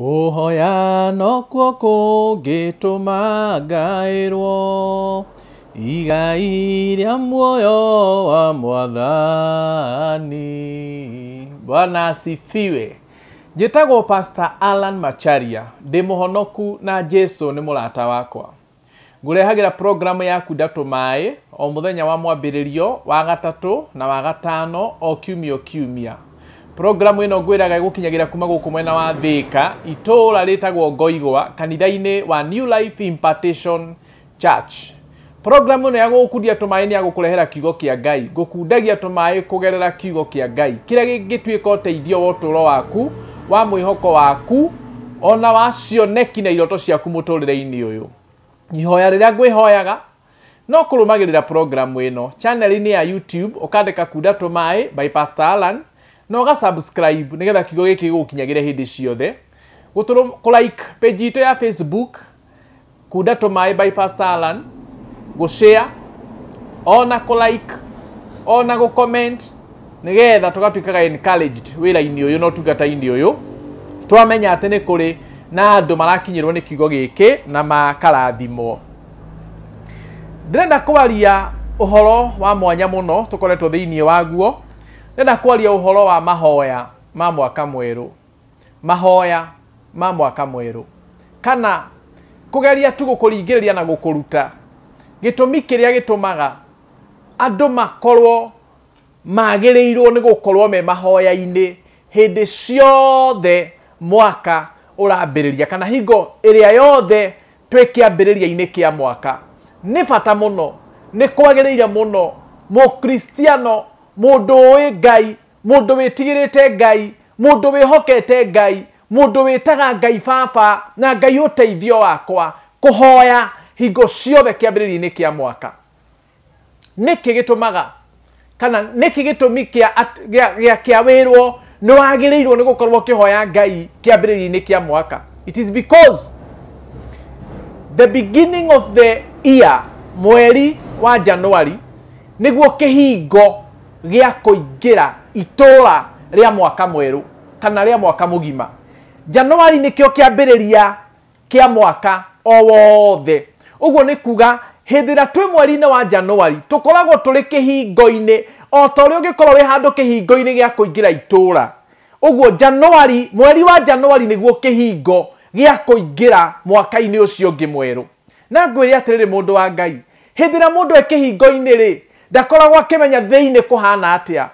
Kuhoya no kuo kungituma ngairwo igai rĩa muoyo wa Mwathani. Bwana asifiwe. Njĩtagwo Pastor Alan Macharia, ndĩ mũhonoku na Jesu nĩ mũrata wakwa. Ngũrehagira programu yaku Ndatumaĩ o mũthenya wa mwambĩrĩrio wa gatatũ na wa gatano o kiumia. Programu ĩno ngwĩraga ĩgũkinyagira kuma gũkũ mwena wa Thika, itũũra rĩtagwo Ngoigwa, kanitha-inĩ wa New Life Impartation Church. Programu ĩno ya gũgũkundia tũmaĩ nĩ ya gũkũrehera kiugo kĩa Ngai, gũkundagia tũmaĩ kũgerera kiugo kĩa Ngai, kĩrĩa gĩgĩtuĩka ũteithio wa ũtũũro waku, wa mwĩhoko waku, ona wa cioneki na iroto ciaku mũtũrĩre-inĩ ũyũ. Ihoya rĩrĩa ngwĩhoyaga no kũrũmagĩrĩra programu ĩno channel-inĩ ya YouTube, ũkandĩka Kunda Tũmaĩ by Pastor Alan, na ũga-subscribe nĩgetha kiugo gĩkĩ gĩgũkinyagĩre hĩndĩ ciothe. Kũ-like page itũ ya Facebook Kunda Tũmaĩ by Pastor Alan, gũ-share, ona kũ-like, ona gũ-comment, nĩgetha tũgatuĩkaga encouraged wĩra-inĩ ũyũ na ũtungata-inĩ ũyũ. Twamenya atĩ nĩ kũrĩ na andũ marakinyĩrwo nĩ kiugo gĩkĩ na makarathimwo. Ndĩrenda kwaria ũhoro wa mwanya mũno tũkoretwo thĩinĩ waguo. Ndĩrenda kwaria ũhoro wa mahoya ma mwaka mwerũ. Mahoya ma mwaka mwerũ, kana kũgeria tu gũkũringĩrĩria na gũkũruta gĩtũmi kĩrĩa gĩtũmaga andũ makorwo magĩrĩirwo nĩ gũkorwo me mahoya-inĩ hĩndĩ ciothe mwaka ũrambĩrĩria, kana hingo ĩrĩa yothe twĩ kĩambĩrĩria-inĩ kĩa mwaka. Nĩ bata mũno, nĩ kwagĩrĩire mũno mũkristiano, mũndũ ũĩ Ngai, mũndũ wĩtigĩrĩte Ngai, mũndũ wĩhokete Ngai, mũndũ wĩtaga Ngai Baba na Ngai ũteithio wakwa, kũhoya hingo ciothe kĩambĩrĩria-inĩ kĩa mwaka. Nĩkĩ gĩtũmaga, kana nĩkĩ gĩtũmi kĩa wĩrwo nĩ wagĩrĩirwo nĩ gũkorwo kĩhoya Ngai kĩambĩrĩria-inĩ kĩa mwaka? It is because the beginning of the year, mweri wa January, nĩguo kĩhingo gĩa kũingĩra itũũra rĩa mwaka mwerũ kana rĩa mwaka mũgima. January nĩkĩo kĩambĩrĩria kĩa mwaka o wothe. Ũguo nĩ kuga hĩndĩ ĩrĩa twĩ mweri-inĩ wa January tũkoragwo tũrĩ kĩhingo-inĩ o ta ũrĩa ũngĩkorwo wĩ handũ kĩhingo-inĩ gĩa kũingĩra itũũra. Ũguo January, mweri wa January nĩguo kĩhingo gĩa kũingĩra mwaka-inĩ ũcio ũngĩ mwerũ. Na ngwĩre atĩrĩrĩ mũndũ wa Ngai, hĩndĩ ĩrĩa mũndũ e kĩhingo-inĩ rĩ, ndakoragwo akĩmenya thĩinĩ kũhana atĩa.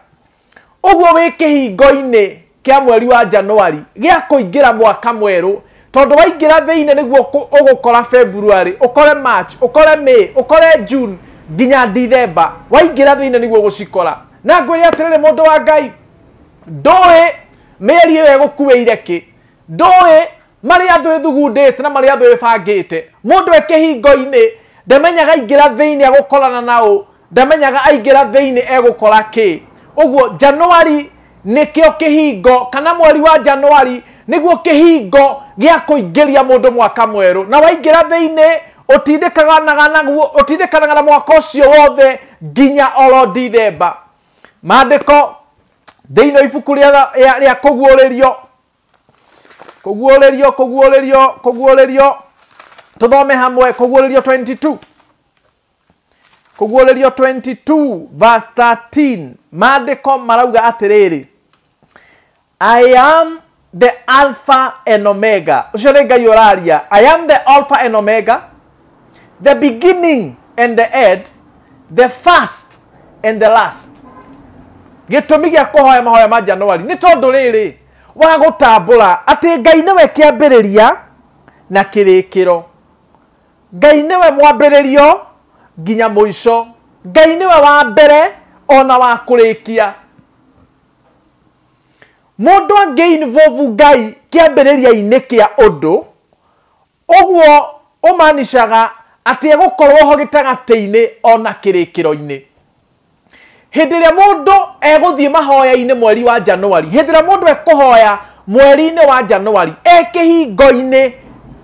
Ũguo wĩ kĩhingo-inĩ kĩa mweri wa January gĩa kũingĩra mwaka mwerũ, tondũ waingĩra thĩinĩ nĩguo ũgũkora February, ũkore March, ũkore May, ũkore June nginya December. Waingĩra thĩinĩ nĩguo gũcikora. Na ngwĩre atĩrĩrĩ mũndũ wa Ngai, ndũĩ mĩeri ĩyo ĩgũkuĩire kĩ, ndũĩ marĩa thũ ĩthugundĩte na marĩa thũ ĩbangĩte. Mũndũ e kĩhingo-inĩ ndamenyaga aingĩra thĩinĩ agũkorana naũ, ndamenyaga aingĩra thĩinĩ egũkora kĩ. Ũguo January nĩkĩo kĩhingo, kana mweri wa January nĩguo kĩhingo gĩa kũingĩria mũndũ mwaka mwerũ. Na waingĩra thĩinĩ ũtindĩkanaga na mwaka ũcio wothe nginya oro December. Maandĩko thĩinĩ wa ibuku rĩa kũguũrĩrio tũthome hamwe Kũguũrĩrio 22. Kũguũrĩrio 22 verse 13. Maandĩko marauga atĩrĩrĩ, I am the Alpha and Omega. Ũcio nĩ Ngai ũraria. I am the Alpha and Omega, the beginning and the end, the first and the last. Gĩtũmi gĩa kũhoya mahoya ma January nĩ tondũ rĩrĩ, wa gũtambũra atĩ Ngai nĩwe kĩambĩrĩria na kĩrĩkĩro. Ngai nĩwe mwambĩrĩrio nginya mũico. Ngai nĩwe wa mbere ona wa kũrĩkia. Mũndũ angĩ-involve Ngai kĩambĩrĩria-inĩ kĩa ũndũ, ũguo ũmaanishaga atĩ egũkorwo ho gĩtagatĩ-inĩ ona kĩrĩkĩro-inĩ. Hĩndĩ ĩrĩa mũndũ egũthiĩ mahoya-inĩ mweri wa January, hĩndĩ ĩrĩa mũndũ ekũhoya mweri-inĩ wa January, kĩhingo-inĩ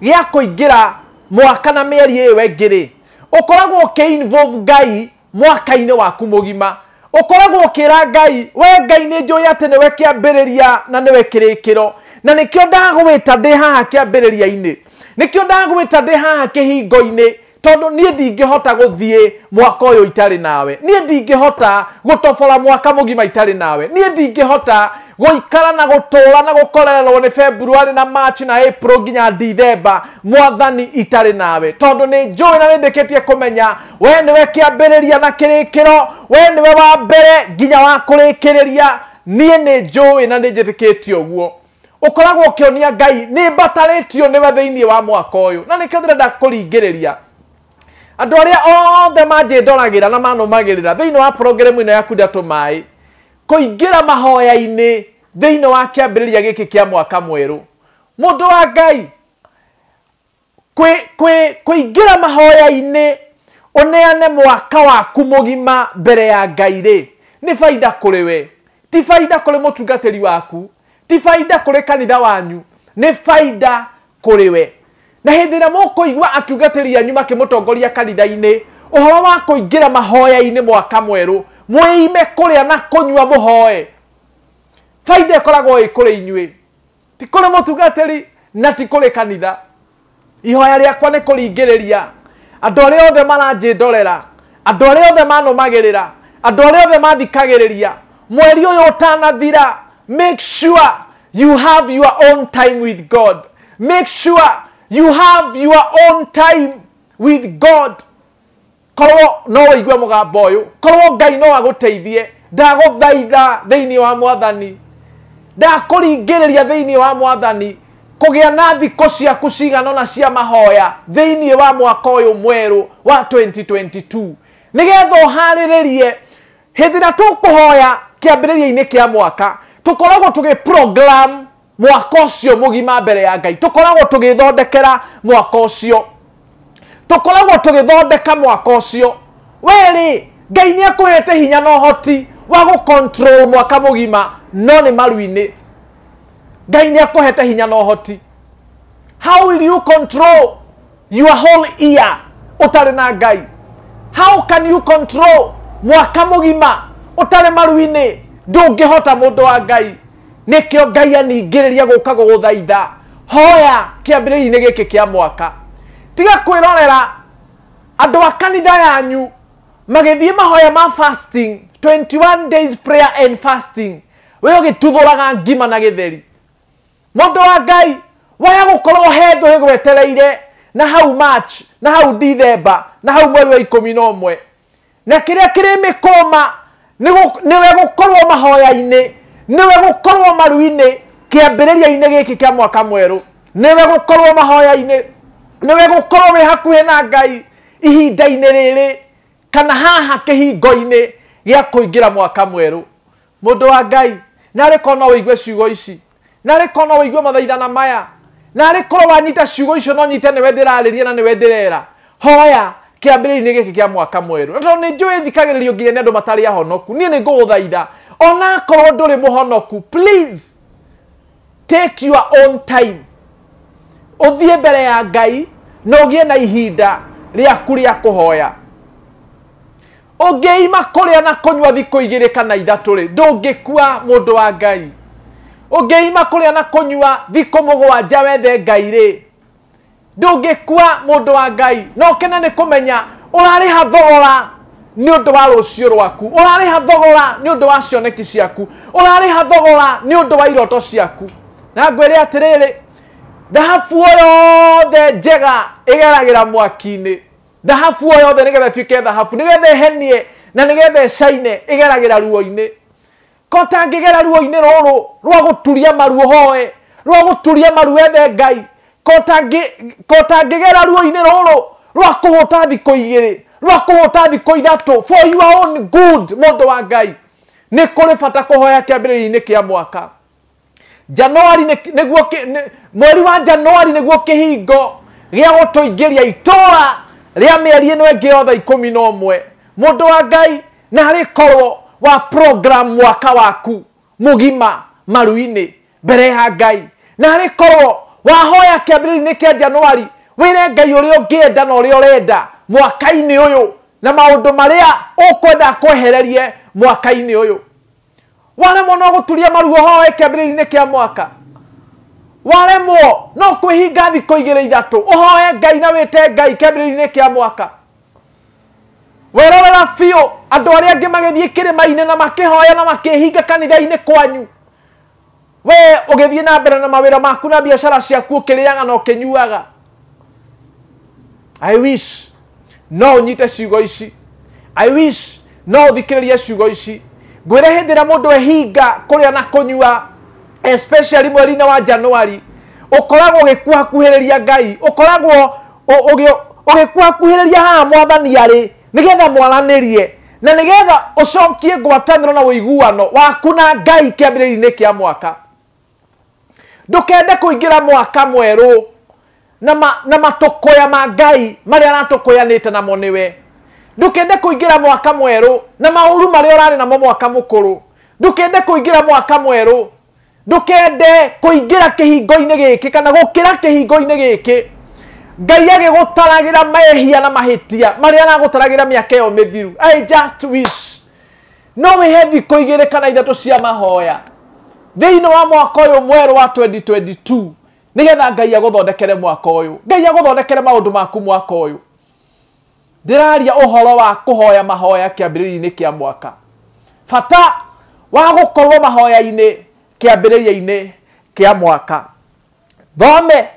gĩa kũingĩra mwaka na mĩeri ĩyo ĩngĩ, ũkoragwo ũkĩ-involve Ngai mwaka-inĩ waku mũgima. Ũkoragwo ũkĩra Ngai, we Ngai nĩ njũĩ atĩ nĩwe kĩambĩrĩria na nĩwe kĩrĩkĩro. na nikio ndagwita ndi haha kiambiriria-ini nikio ndagwita ndi haha kihingo-ini tondu nie ndingihota guthie mwaka uyu itari nawe nie ndingihota gutobora mwaka mugima itari nawe nie ndingihota guikara na gutura na gukorerwo ni February na March na April nginya December mwathani itari nawe tondu ni njui na nindikitie kumenya we niwe kiambiriria na kirikiro we niwe wa mbere nginya wa kurikiriria nie ni njui na ninjitikitie uguo ukoragwo ukionia Ngai ni mbataritio niwe thiini wa mwaka uyu na nikio ndirenda kuringiriria andu aria othe manjindoragira na manumagirira thiini wa program ino yaku Ndeto Mai kuingira mahoya-ini thiini wa kiambiriria giki kia mwaka mweru mundu wa Ngai kuingira mahoya-ini uneane mwaka waku mugima mbere ya Ngai ri ni faida kuri we ti faida kuri mutungatiri waku ti faida kuri kanitha wanyu ni faida kuri we na hindira mukuigwa atungatiri anyu makimutongoria kanitha-ini uhoro wa kuingira mahoya-ini mwaka mweru mwime kuria na kunywa muhoe faida ikoragwo ikuri inyui ti kuri mutungatiri na ti kuri kanitha ihoya riakwa ni kuringiriria andu aria othe maranjindorera andu aria othe manumagirira andu aria othe mathikagiriria mweri uyu utanathira make sure you have your own time with God make sure you have your own time with God korwo no wigwe mugambo uyu korwo Ngai no aguteithie ndaguthaitha thiini wa mwathani ndakuringiriria thiini wa mwathani kugia na thiko ciaku cigano na cia mahoya thiini wa mwaka uyu mweru wa 2022 nigetha uhariririe hithira tukuhoya kiambiriria-ini kia mwaka tukoragwo tugi program mwaka ucio mugima mbere ya Ngai tukoragwo tugithondekera mwaka ucio tukoragwo tugithondeka mwaka ucio weri Ngai ni akuhete hinya no hoti wa gu control mwaka mugima no ni maru-ini Ngai ni akuhete hinya no hoti how will you control your whole year utari na Ngai how can you control mwaka mugima utari maru-ini ndungihota mundu wa Ngai nikio Ngai aningiriria guka guguthaitha hoya kiambiriria-ini giki kia mwaka tiga kwirorera andu a kanitha yanyu magithie mahoya ma fasting 21 days prayer and fasting we ugituthuraga ngima na githeri mundu wa Ngai waya gukorwo hetho igwetereire na hau March na hau December na hau mweri wa 11 na kiria kiri mikoma niwe gukorwo mahoya-ini niwe gukorwo maru-ini kiambiriria-ini giki kia mwaka mweru niwe gukorwo mahoya-ini niwe gukorwo wi hakuhi na Ngai ihinda-ini riri kana haha kihingo-ini gia kuingira mwaka mweru mundu wa Ngai nari kono wiigwe ciugo ici nari kono wiigwe mathaithana maya nari korwo wanyita ciugo icio no nyite niwe ndirariria na niwe ndirera hoya kiambiriria-ini giki kia mwaka mweru ndo ni njui thikagiririo nginya ni andu matari ahonoku nie ni nguguthaitha ona korwo nduri muhonoku please take your own time uthie mbere ya Ngai no gie na ihinda riaku ria kuhoya ungiima kuria na kunywa thiko 2 kana 3 ri ndungikua mundu wa Ngai ungiima kuria na kunywa thiko 7 wethe Ngai ri ndungikua mundu wa Ngai no kena ni kumenya urari ha thogora ni undu wa rucio rwaku urari ha thogora ni undu wa cioneki ciaku urari ha thogora ni undu wa iroto ciaku na ngwire atiriri dhahabu yothe njega igeragira mwaki-ini dhahabu yothe nigetha tuike dhahabu nigetha ehenie na nigetha shaine igeragira ruo-ini kota ngigera ruo-ini ruru rwa guturia maru hoe rwa guturia maru wethe Ngai kota ngigera ruo-ini ruru rwa kuhuta thiko 2 rwa kuhuta thiko 3 for your own good mundu wa Ngai ni kuri bata kuhoya kiambiriria-ini kia mwaka Januari niguo mweri wa Januari niguo kihingo gia gutuingiria itora ria mieri ino ingi yothe 11 mundu wa Ngai na rikorwo wa program mwaka waku mugima maru-ini mbere ya Ngai na rikorwo wahoya kiambiriria-ini kia Januari wire Ngai uria ungienda na uria urenda mwaka-ini uyu na maundu maria ukwenda kwehererie mwaka-ini uyu wale mono guturia maruo hoe kiambiriria-ini kia mwaka waremwo no kwihinga thiko 2-3 uhoye Ngai na wite Ngai kiambiriria-ini kia mwaka werorera fio andu aria angi magithie kirima-ini na makihoya na makihinga kanitha-ini kwanyu we ugithie na mbere na mawira maku na biashara ciaku ukiriaga na ukinyuaga. I wish no nyite ciugo ici. I wish no thikiririe ciugo ici. Ngwire hindira mundu ehinga kuria na kunyua, especially mweri wa January, ukoragwo ugikuhakuhiriria Ngai, ukoragwo ugikuhakuhiriria ha mwathani ari nigetha mwaranirie na nigetha ucokie ngwataniro na uiguano waku na Ngai kiambiriria-ini kia mwaka. Ndukende kuingira mwaka mweru na matokoya ma Ngai maria aratokoyanite namo niwe. Ndukende kuingira mwaka mweru na mauru maria urari namo mwaka mukuru. Ndukende kuingira mwaka mweru, ndukende kuingira kihingo-ini giki kana gukira kihingo-ini giki Ngai agigutaragira mehia na mahitia maria aragutaragira miaka iyo mithiru. I just wish no wihe thiko 2 kana 3 cia mahoya thiini wa mwaka uyu mweru wa 2022 nigetha Ngai aguthondekere mwaka uyu, Ngai aguthondekere maundu maku mwaka uyu. Ndiraria uhoro wa kuhoya mahoya kiambiriria-ini kia mwaka, fata wa gukorwo mahoya-ini kiambiriria-ini kia mwaka. Thome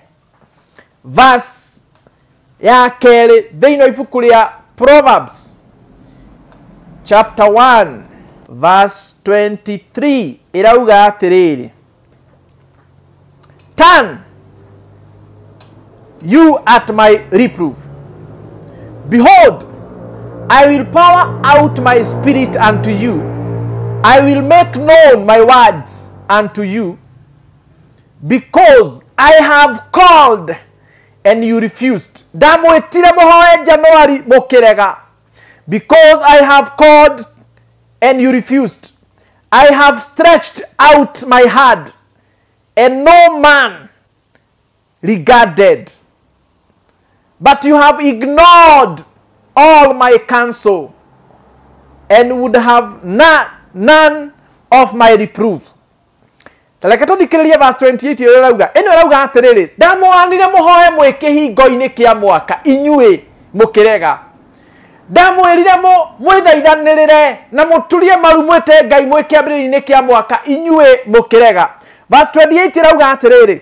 verse ya keri thiini wa ibuku ria Proverbs chapter 1 verse 23 irauga atiriri, turn you at my reproof, behold, I will pour out my spirit unto you, I will make known my words unto you, because I have called and you refused. Ndamwitire muhoye January mukirega. Because I have called and you refused. I have stretched out my hand and no man regarded. But you have ignored all my counsel and would have none of my reproof. Taleka tuthikiririe verse 28 iyo rauga. Eno rauga atiriri, ndamwanire muhoye mwe kihingo-ini kia mwaka inyue mukirega. Ndamwirire mwithaithanirire na muturie maru mwite Ngai mwe kiambiriria-ini kia mwaka inyue mukirega. Verse 28 rauga atiriri,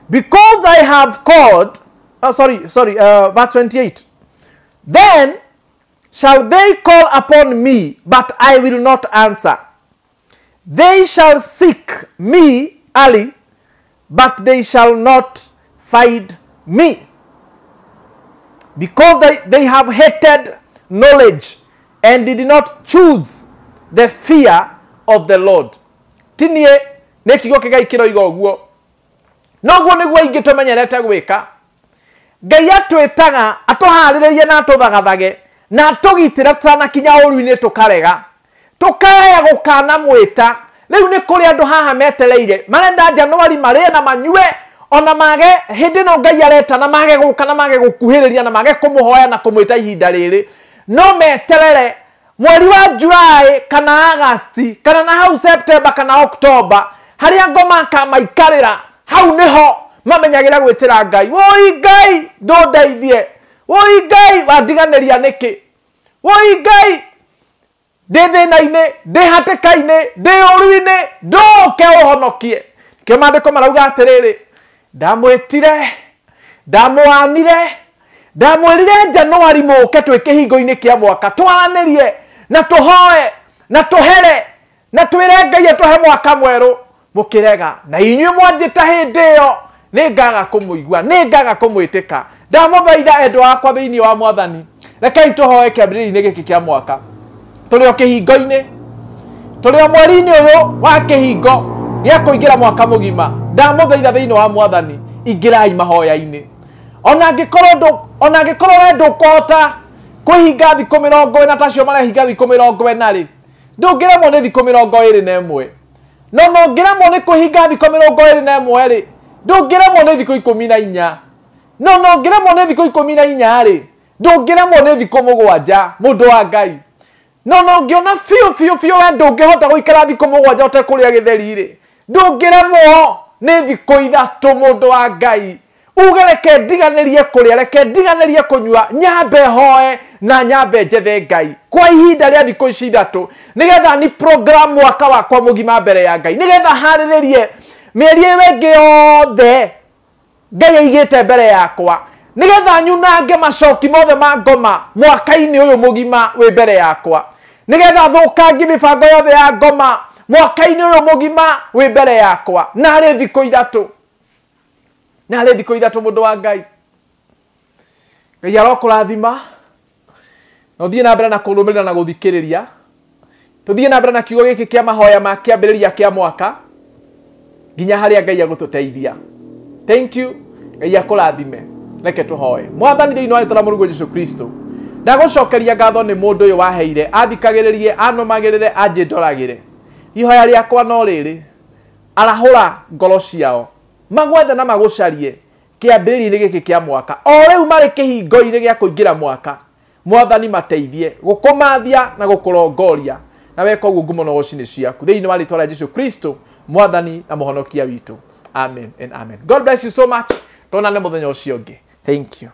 because I have called, verse 28. Then shall they call upon me, but I will not answer. They shall seek me early, but they shall not find me. Because they have hated knowledge and did not choose the fear of the Lord. Tinie nekigo kigai kiroiga uguo. Noguo niguo ingi tumenyerete gwika. Ngai atwitaga atuhariririe na atuthagathage na atugitira tutanakinya uru-ini tukarega. Tukaya gukana mwita. Riu ni kuri andu haha metereire marenda January marie na manyue ona mage hindi no Ngai areta na mage guka na mage gukuhiriria na mage kumuhoya na kumwita ihinda riri. No meterere mweri wa July kana August kana na hau September kana October haria ngoma kamaikarira hau niho mamenyagira gwitira Ngai. Woi Ngai ndundeithie, woi Ngai wandiganiria niki, woi Ngai ndi thina-ini, ndi hatika-ini, ndi uru-ini, nduke uhonokie. Kimandiko marauga atiriri, ndamwitire, ndamwanire, ndamwirire January muke twi kihingo-ini kia mwaka twaranirie na tuhoe na tuhere na twire Ngai atuhe mwaka mweru mukirega. Na inyuĩ mwanjĩta hĩndĩ ĩyo ningaga kumuigua, ningaga kumwitika. Ndamuthaitha endwa akwa thiini wa Mwathani, rekei tuhoe kiambiriria-ini giki kia mwaka. Tuli o kihingo-ini, tuli o mweri-ini uyu wa kihingo gia kuingira mwaka mugima. Ndamuthaitha thiini wa Mwathani, ingirai mahoya-ini. Ona ngikorwo we ndukuhota kuhinga thikũ 40 tacio marehinga thikũ 40 ri, ndungiremwo ni thikũ 21. No ngiremwo ni kuhinga thikũ 21 ri, ndungiremwo ni thikũ 14. No ngiremwo ni thikũ 14 ri, ndungiremwo ni thikũ 7. Mundu wa Ngai, no ngiona fiu we ndungihota guikara thikũ 7 utekũrĩa gĩtheri ri, ndungiremwo nĩ thikũ ithatũ mũndũ wa Ngai uge reke ndiganĩrie kũrĩa reke ndiganĩrie kũnyua nyambe hoe na nyambe njethe Ngai kwa ihinda rĩa thikũ ici ithatũ nigetha ni program mwaka wakwa mũgima mbere ya Ngai nigetha harĩrĩrie mĩeri ĩyo ĩngĩ yothe Ngai aigĩte mbere yakwa nigetha nyunange macoki mothe ma ngoma mwaka-inĩ ũyũ mũgima wĩ mbere yakwa nigetha thũkangie mĩbango yothe ya ngoma mwaka-inĩ ũyũ mũgima wĩ mbere yakwa narĩ thikũ ithatũ mũndũ wa Ngai Ngai arokũrathima na ũthiĩ na mbere na kũrũmĩrĩra na gũthikĩrĩria tũthiĩ na mbere na kiugo gĩkĩ kĩa mahoya ma kĩambĩrĩria kĩa mwaka nginya harĩa Ngai agũtũteithia. Thank you. Ngai akũrathime. Reke tũhoe. Mwathani thĩinĩ wa rĩĩtwa rĩa Mũrungu Jesũ Kristo ndagũcokeria ngatho nĩ mũndũ ũyũ waheire athikagĩrĩrie anũmagĩrĩre anjĩndoragĩre ihoya rĩakwa no rĩrĩ arahũra ngoro ciao magwethe na magũcarie kĩambĩrĩria-inĩ gĩkĩ kĩa mwaka o rĩu marĩ kĩhingo-inĩ gĩa kũingĩra mwaka Mwathani mateithie gũkũmathia na gũkũrongoria na weka ũguo ngumo na woci nĩ ciaku thĩinĩ wa rĩĩtwa rĩa Jesũ Kristo Mwathani na mũhonokia witũ. Amen and amen. God bless you so much. Tonane mũthenya ũcio ũngĩ. Thank you.